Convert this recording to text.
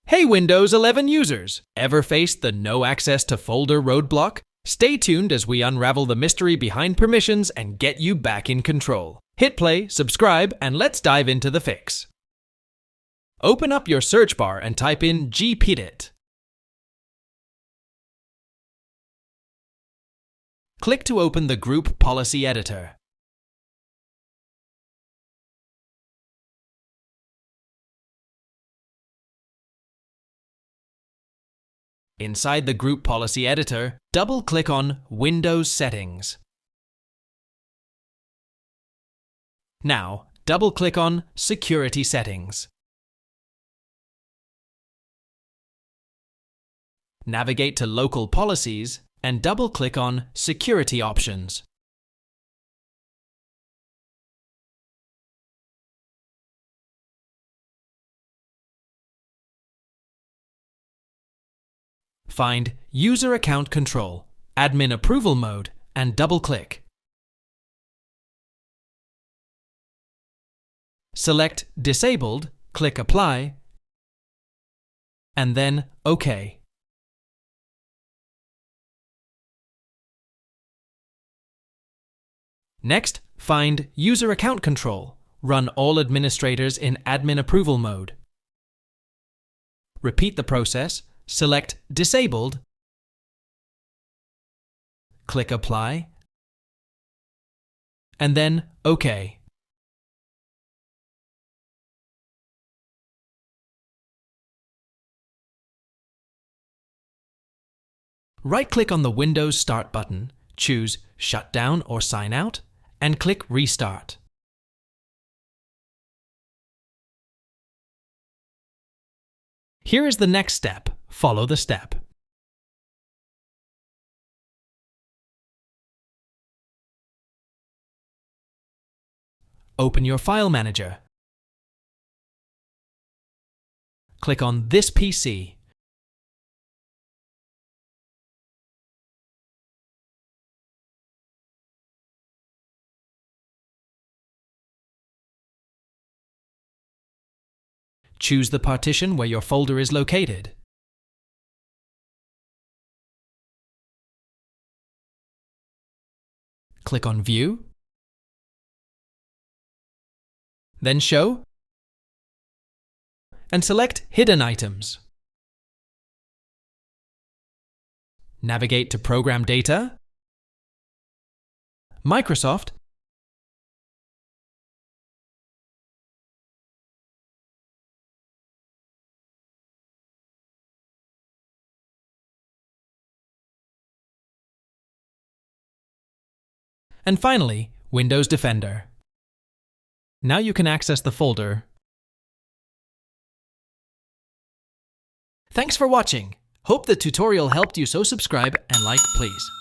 Hey Windows 11 users! Ever faced the no access to folder roadblock? Stay tuned as we unravel the mystery behind permissions and get you back in control. Hit play, subscribe, and let's dive into the fix. Open up your search bar and type in gpedit. Click to open the Group Policy Editor. Inside the Group Policy Editor, double-click on Windows Settings. Now, double-click on Security Settings. Navigate to Local Policies and double-click on Security Options. Find User Account Control, Admin Approval Mode, and double-click. Select Disabled, click Apply, and then OK. Next, find User Account Control. Run all administrators in Admin Approval Mode. Repeat the process. Select Disabled, click Apply, and then OK. Right-click on the Windows Start button, choose Shut Down or Sign Out, and click Restart. Here is the next step. Follow the step. Open your File Manager. Click on This PC. Choose the partition where your folder is located. Click on View, then Show, and select Hidden Items. Navigate to Program Data, Microsoft, and finally, Windows Defender. Now you can access the folder. Thanks for watching. Hope the tutorial helped you, so subscribe and like please.